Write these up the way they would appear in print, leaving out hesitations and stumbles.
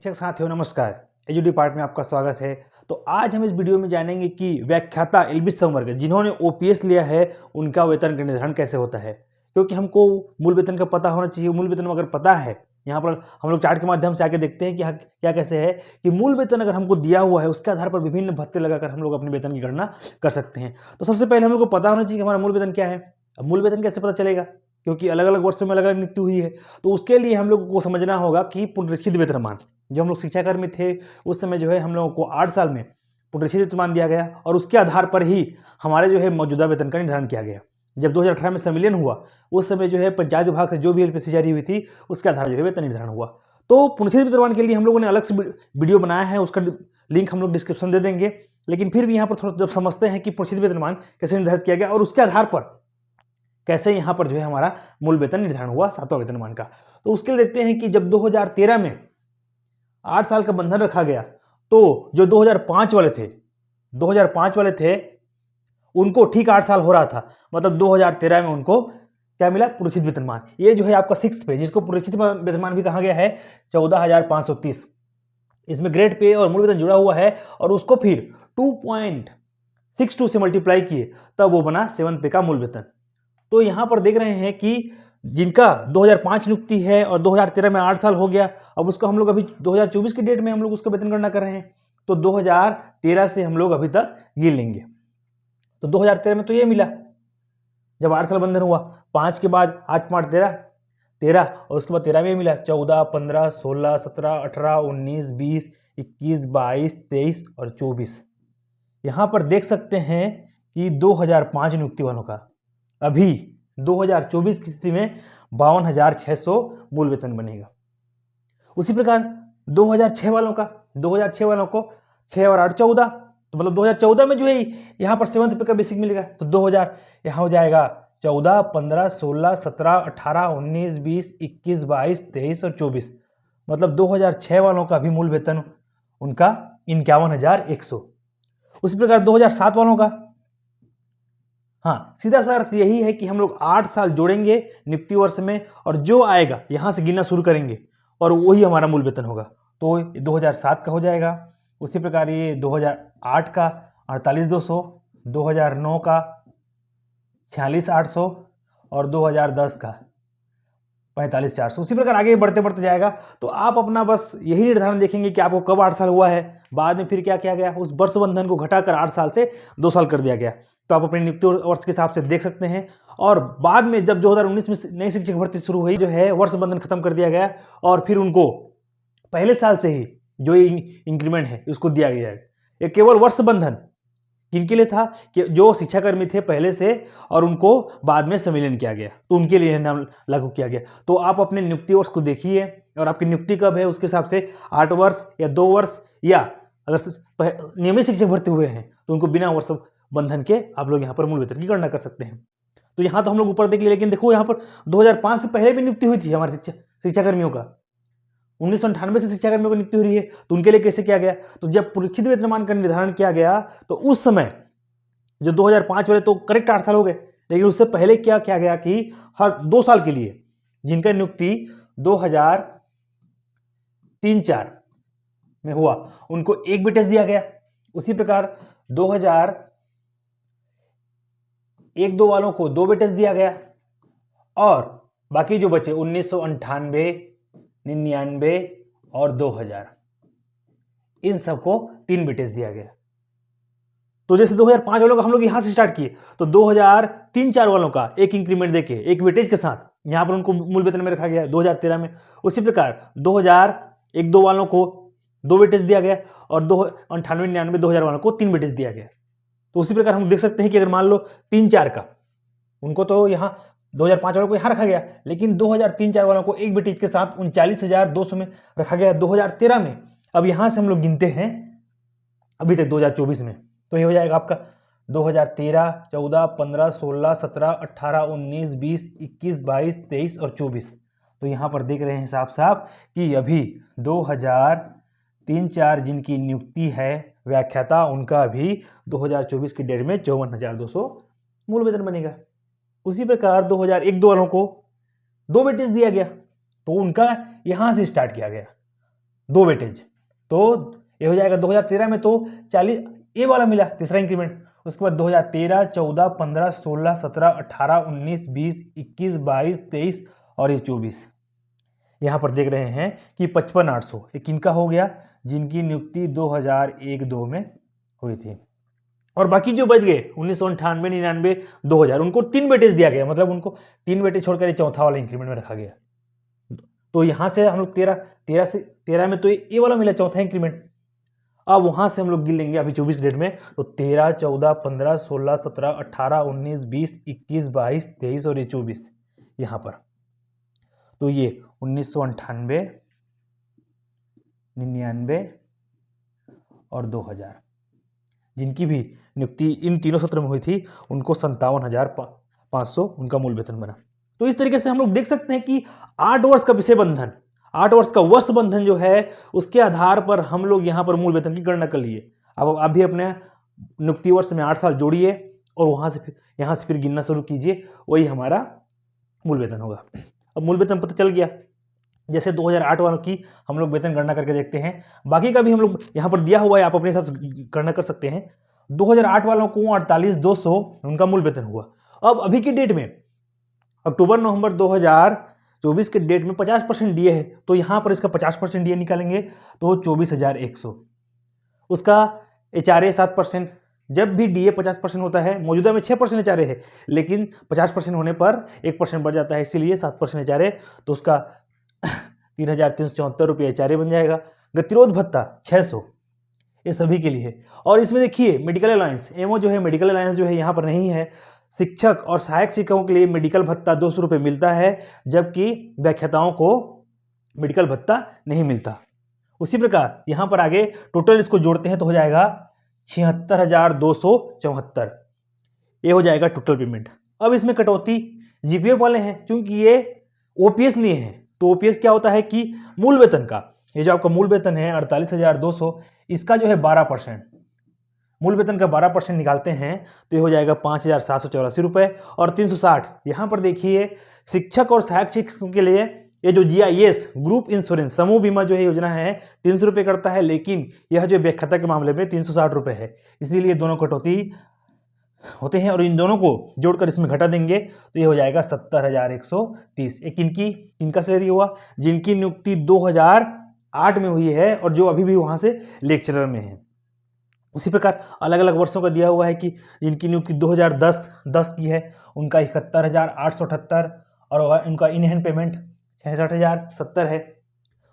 शिक्षक साथियों नमस्कार। एजुडी पार्ट में आपका स्वागत है। तो आज हम इस वीडियो में जानेंगे कि व्याख्याता एलबी संवर्ग जिन्होंने ओपीएस लिया है उनका वेतन का निर्धारण कैसे होता है, क्योंकि हमको मूल वेतन का पता होना चाहिए। मूल वेतन अगर पता है, यहाँ पर हम लोग चार्ट के माध्यम से आके देखते हैं कि क्या कैसे है कि मूल वेतन अगर हमको दिया हुआ है उसके आधार पर विभिन्न भत्ते लगाकर हम लोग अपने वेतन की गणना कर सकते हैं। तो सबसे पहले हम लोग को पता होना चाहिए कि हमारा मूल वेतन क्या है। अब मूल वेतन कैसे पता चलेगा, क्योंकि अलग अलग वर्षों में अलग अलग नियुक्ति हुई है। तो उसके लिए हम लोग को समझना होगा कि पुनरीक्षित वेतनमान, जब हम लोग शिक्षाकर्मी थे उस समय जो है हम लोगों को 8 साल में पुनरीक्षित वेतनमान दिया गया और उसके आधार पर ही हमारे जो है मौजूदा वेतन का निर्धारण किया गया। जब 2018 में संविलियन हुआ उस समय जो है पंचायत विभाग से जो भी एलपीसी जारी हुई थी उसके आधार जो है वेतन निर्धारण हुआ। तो पुनरीक्षित वेतनमान के लिए हम लोगों ने अलग से वीडियो बनाया है, उसका लिंक हम लोग डिस्क्रिप्शन दे देंगे। लेकिन फिर भी यहाँ पर थोड़ा जब समझते हैं कि पुनरीक्षित वेतनमान कैसे निर्धारित किया गया और उसके आधार पर कैसे यहाँ पर जो है हमारा मूल वेतन निर्धारण हुआ 7वां वेतनमान का। तो उसके लिए देखते हैं कि जब 2013 में 8 साल का बंधन रखा गया तो जो 2005 वाले थे उनको ठीक 8 साल हो रहा था, मतलब 2013 में उनको क्या मिला, पुनरीक्षित वेतनमान। ये जो है आपका 6th पे, जिसको पुनरीक्षित वेतनमान भी कहा गया है 14,530। इसमें ग्रेड पे और मूल वेतन जुड़ा हुआ है और उसको फिर 2.62 से मल्टीप्लाई किए तब वो बना 7th पे का मूल वेतन। तो यहां पर देख रहे हैं कि जिनका 2005 नियुक्ति है और 2013 में 8 साल हो गया, अब उसको हम लोग अभी 2024 की डेट में हम लोग उसका वेतन गणना कर रहे हैं। तो 2013 से हम लोग अभी तक गिन लेंगे। तो 2013 में तो ये मिला जब 8 साल बंधन हुआ, 5 के बाद 8 5 13 और उसके बाद 13 में मिला 14 15 16 17 18 19 20 21 22 23 और 24। यहां पर देख सकते हैं कि 2005 नियुक्ति वालों का अभी 2024 की स्थिति में 52,600 मूल वेतन बनेगा। उसी प्रकार 2006 वालों को 6 और 8 14, तो मतलब 2014 में जो है यहाँ पर 7th पे का बेसिक मिलेगा। तो 2000 यहाँ हो जाएगा 14 15 16 17 18 19 20 21 22 23 और 24, मतलब 2006 वालों का भी मूल वेतन उनका 51,100। उसी प्रकार 2007 वालों का, हाँ, सीधा सा अर्थ यही है कि हम लोग 8 साल जोड़ेंगे नियुक्ति वर्ष में और जो आएगा यहां से गिनना शुरू करेंगे और वही हमारा मूल वेतन होगा। तो 2007 का हो जाएगा। उसी प्रकार ये 2008 का 48,200, 2009 का 46,800 और 2010 का 45,400। उसी प्रकार आगे बढ़ते बढ़ते जाएगा। तो आप अपना बस यही निर्धारण देखेंगे कि आपको कब 8 साल हुआ है, बाद में फिर क्या किया गया, उस वर्ष बंधन को घटाकर 8 साल से 2 साल कर दिया गया। तो आप अपने नियुक्ति वर्ष के हिसाब से देख सकते हैं। और बाद में जब 2019 में नई शिक्षक भर्ती शुरू हुई जो है वर्ष बंधन खत्म कर दिया गया और फिर उनको पहले साल से ही जो इंक्रीमेंट है उसको दिया गया है। ये केवल वर्ष बंधन किनके लिए था कि जो शिक्षाकर्मी थे पहले से और उनको बाद में संविलियन किया गया, तो उनके लिए नाम लागू किया गया। तो आप अपने नियुक्ति वर्ष को देखिए और आपकी नियुक्ति कब है उसके हिसाब से 8 वर्ष या 2 वर्ष, या अगर नियमित शिक्षक भर्ती हुए हैं तो उनको बिना वर्ष बंधन के आप लोग यहाँ पर मूल वेतन की गणना कर सकते हैं। तो यहाँ तो हम लोग ऊपर देख लिए, लेकिन देखो यहाँ पर 2005 से पहले भी नियुक्ति हुई थी हमारे शिक्षाकर्मियों का। 1998 से शिक्षाकर्मियों की नियुक्ति हो रही है, तो उनके लिए कैसे किया गया, तो जब पुनरीक्षित वेतनमान का निर्धारण किया गया तो उस समय जो 2005 वाले तो करेक्ट 8 साल हो गए, लेकिन उससे पहले क्या किया गया कि हर 2 साल के लिए जिनका नियुक्ति 2003-4 में हुआ उनको एक वेटेज दिया गया। उसी प्रकार 2001-2 वालों को 2 वेटेज दिया गया और बाकी जो बचे 1998, 99 और 2000 इन सबको 3 वेटेज दिया गया। तो जैसे 2005 वालों का हम लोग यहां से स्टार्ट किए तो 2003-4 वालों का एक इंक्रीमेंट देके एक वेटेज के साथ यहां पर उनको मूल वेतन में रखा गया 2013 में। उसी प्रकार 2001-2 वालों को 2 वेटेज दिया गया और 98-99 2000 वालों को 3 वेटेज दिया गया। तो उसी प्रकार हम देख सकते हैं कि अगर मान लो 3-4 का उनको तो यहाँ 2005 वालों को यहाँ रखा गया, लेकिन 2003-4 वालों को एक वेटेज के साथ 39,200 में रखा गया 2013 में। अब यहां से हम लोग गिनते हैं अभी तक 2024 में, तो ये हो जाएगा आपका 2013, 14, 15, 16, 17, 18, 19, 20, 21, 22, 23 और 24। तो यहाँ पर देख रहे हैं साफ साफ कि अभी 2003-4 जिनकी नियुक्ति है व्याख्याता उनका भी 2024 की डेट में 54,200 मूल वेतन बनेगा। उसी प्रकार 2001-2 वालों को 2 वेटेज दिया गया तो उनका यहां से स्टार्ट किया गया 2 वेटेज, तो ये हो जाएगा 2013 में तो 40 ए वाला मिला तीसरा इंक्रीमेंट। उसके बाद 2013, 14, 15, 16, 17, 18, 19, 20, 21, 22, 23 और ये 24। यहाँ पर देख रहे हैं कि 55,800 ये किनका हो गया, जिनकी नियुक्ति 2001-2 में हुई थी। और बाकी जो बच गए 1998, 99, 2000, उनको 3 वेटेज दिया गया, मतलब उनको 3 वेटेज छोड़कर चौथा वाला इंक्रीमेंट में रखा गया। तो यहाँ से हम लोग 13 में तो ये वाला मिला चौथा इंक्रीमेंट। अब वहां से हम लोग गिन लेंगे अभी 24 डेट में, तो 13, 14, 15, 16, 17, 18, 19, 20, 21, 22, 23 और ये 24 यहाँ पर। तो ये 1998, 99 और 2000 जिनकी भी नियुक्ति इन तीनों सत्र में हुई थी, उनको 57,500 उनका मूल वेतन बना। तो इस तरीके से हम लोग देख सकते हैं कि 8 वर्ष का विषय बंधन, 8 वर्ष का वर्ष बंधन जो है, उसके आधार पर हम लोग यहाँ पर मूल वेतन की गणना कर लिए। अब आप भी अपने नियुक्ति वर्ष में 8 साल जोड़िए और वहां से यहाँ से फिर गिनना शुरू कीजिए, वही हमारा मूल वेतन होगा। अब मूल वेतन पता चल गया। जैसे 2008 वालों की हम लोग वेतन गणना करके देखते हैं, बाकी का भी हम लोग यहाँ पर दिया हुआ है, आप अपने हिसाब से गणना कर सकते हैं। 2008 वालों को 48,200 उनका मूल वेतन हुआ। अब अभी की डेट में अक्टूबर नवंबर 2024 के डेट में 50% डीए है, तो यहाँ पर इसका 50% डीए निकालेंगे तो 24,100। उसका एचआरए 7%, जब भी डीए 50% होता है, मौजूदा में 6% एचआरए है, लेकिन 50% होने पर 1% बढ़ जाता है, इसीलिए 7% एचआरए, तो उसका 3,374 रुपये एचआरए बन जाएगा। गतिरोध भत्ता 600, ये सभी के लिए है। और इसमें देखिए मेडिकल अलायंस, एमओ जो है, मेडिकल अलायंस जो है यहाँ पर नहीं है। शिक्षक और सहायक शिक्षकों के लिए मेडिकल भत्ता 200 रुपये मिलता है, जबकि व्याख्याताओं को मेडिकल भत्ता नहीं मिलता। उसी प्रकार यहाँ पर आगे टोटल इसको जोड़ते हैं तो हो जाएगा 76,274, ये हो जाएगा टोटल पेमेंट। अब इसमें कटौती जीपीएफ वाले हैं, क्योंकि ये ओपीएस लिए हैं, तो ओपीएस क्या होता है कि मूल वेतन का, ये जो आपका मूल वेतन है 48,200, इसका जो है 12%, मूल वेतन का 12% निकालते हैं तो ये हो जाएगा 5,784 रुपये और 360। यहाँ पर देखिए शिक्षक और सहायक शिक्षकों के लिए ये जो जीआईएस ग्रुप इंश्योरेंस समूह बीमा जो है योजना है 300 रुपये करता है, लेकिन यह जो व्याख्याता के मामले में 360 रुपये है, इसीलिए दोनों कटौती होते हैं। और इन दोनों को जोड़कर इसमें घटा देंगे तो ये हो जाएगा 70,130। एक इनका सैलरी हुआ जिनकी नियुक्ति 2008 में हुई है और जो अभी भी वहां से लेक्चरर में है। उसी प्रकार अलग अलग वर्षों का दिया हुआ है कि जिनकी नियुक्ति 2010 की है, उनका 71,878 और उनका इन हैंड पेमेंट 66,070 है।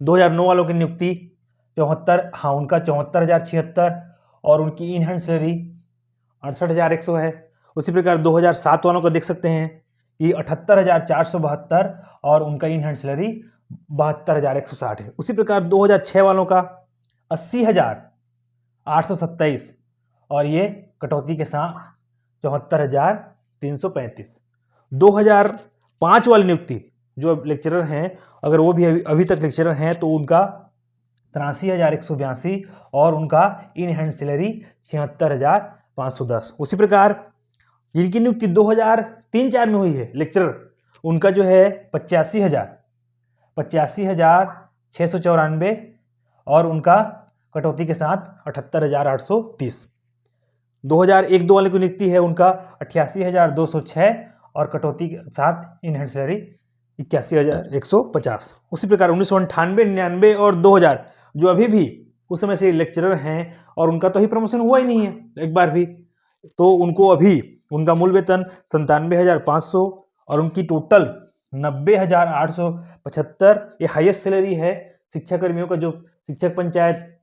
2009 वालों की नियुक्ति 74, हाँ उनका 74,076 और उनकी इन हैंड सैलरी 68,100 है। उसी प्रकार 2007 वालों को देख सकते हैं कि 78,472 और उनका इन हैंड सैलरी 72,160 है। उसी प्रकार 2006 वालों का 80,827 और ये कटौती के साथ 74,335। 2005 वाली नियुक्ति जो लेक्चरर हैं, अगर वो भी अभी तक लेक्चरर हैं, तो उनका 83,182 और उनका इन हैंड सैलरी 76,510। उसी प्रकार जिनकी नियुक्ति 2003-4 में हुई है लेक्चरर, उनका जो है 85,694 और उनका कटौती के साथ 78,830। 2001-2 वाले की नियुक्ति है, उनका 88,206 और कटौती के साथ इन हैंड सैलरी 81,150। उसी प्रकार 1998, 99 और 2000 जो अभी भी उस समय से लेक्चरर हैं और उनका तो ही प्रमोशन हुआ ही नहीं है एक बार भी, तो उनको अभी उनका मूल वेतन 97,500 और उनकी टोटल 90,875 ये हाईएस्ट सैलरी है। शिक्षा कर्मियों का जो शिक्षक पंचायत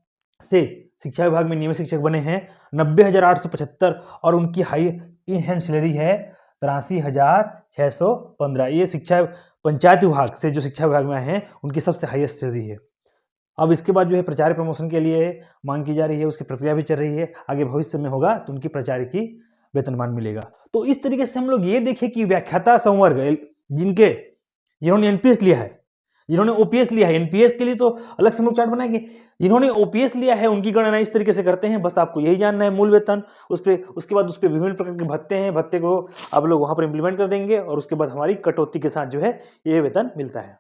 से शिक्षा विभाग में नियमित शिक्षक बने हैं 90,875 और उनकी हाई इन हैंड सैलरी है 83,615। ये शिक्षा पंचायत विभाग से जो शिक्षा विभाग में आए हैं उनकी सबसे हाईएस्ट सैलरी है। अब इसके बाद जो है प्राचार्य प्रमोशन के लिए मांग की जा रही है, उसकी प्रक्रिया भी चल रही है, आगे भविष्य में होगा तो उनकी प्राचार्य की वेतनमान मिलेगा। तो इस तरीके से हम लोग ये देखें कि व्याख्याता संवर्ग जिन्होंने एनपीएस लिया है, जिन्होंने ओपीएस लिया है, एनपीएस के लिए तो अलग से हम लोग चार्ट बनाएंगे, जिन्होंने ओपीएस लिया है उनकी गणना इस तरीके से करते हैं। बस आपको यही जानना है मूल वेतन, उसके बाद उस पर विभिन्न प्रकार के भत्ते हैं, भत्ते को आप लोग वहां पर इंप्लीमेंट कर देंगे और उसके बाद हमारी कटौती के साथ जो है ये वेतन मिलता है।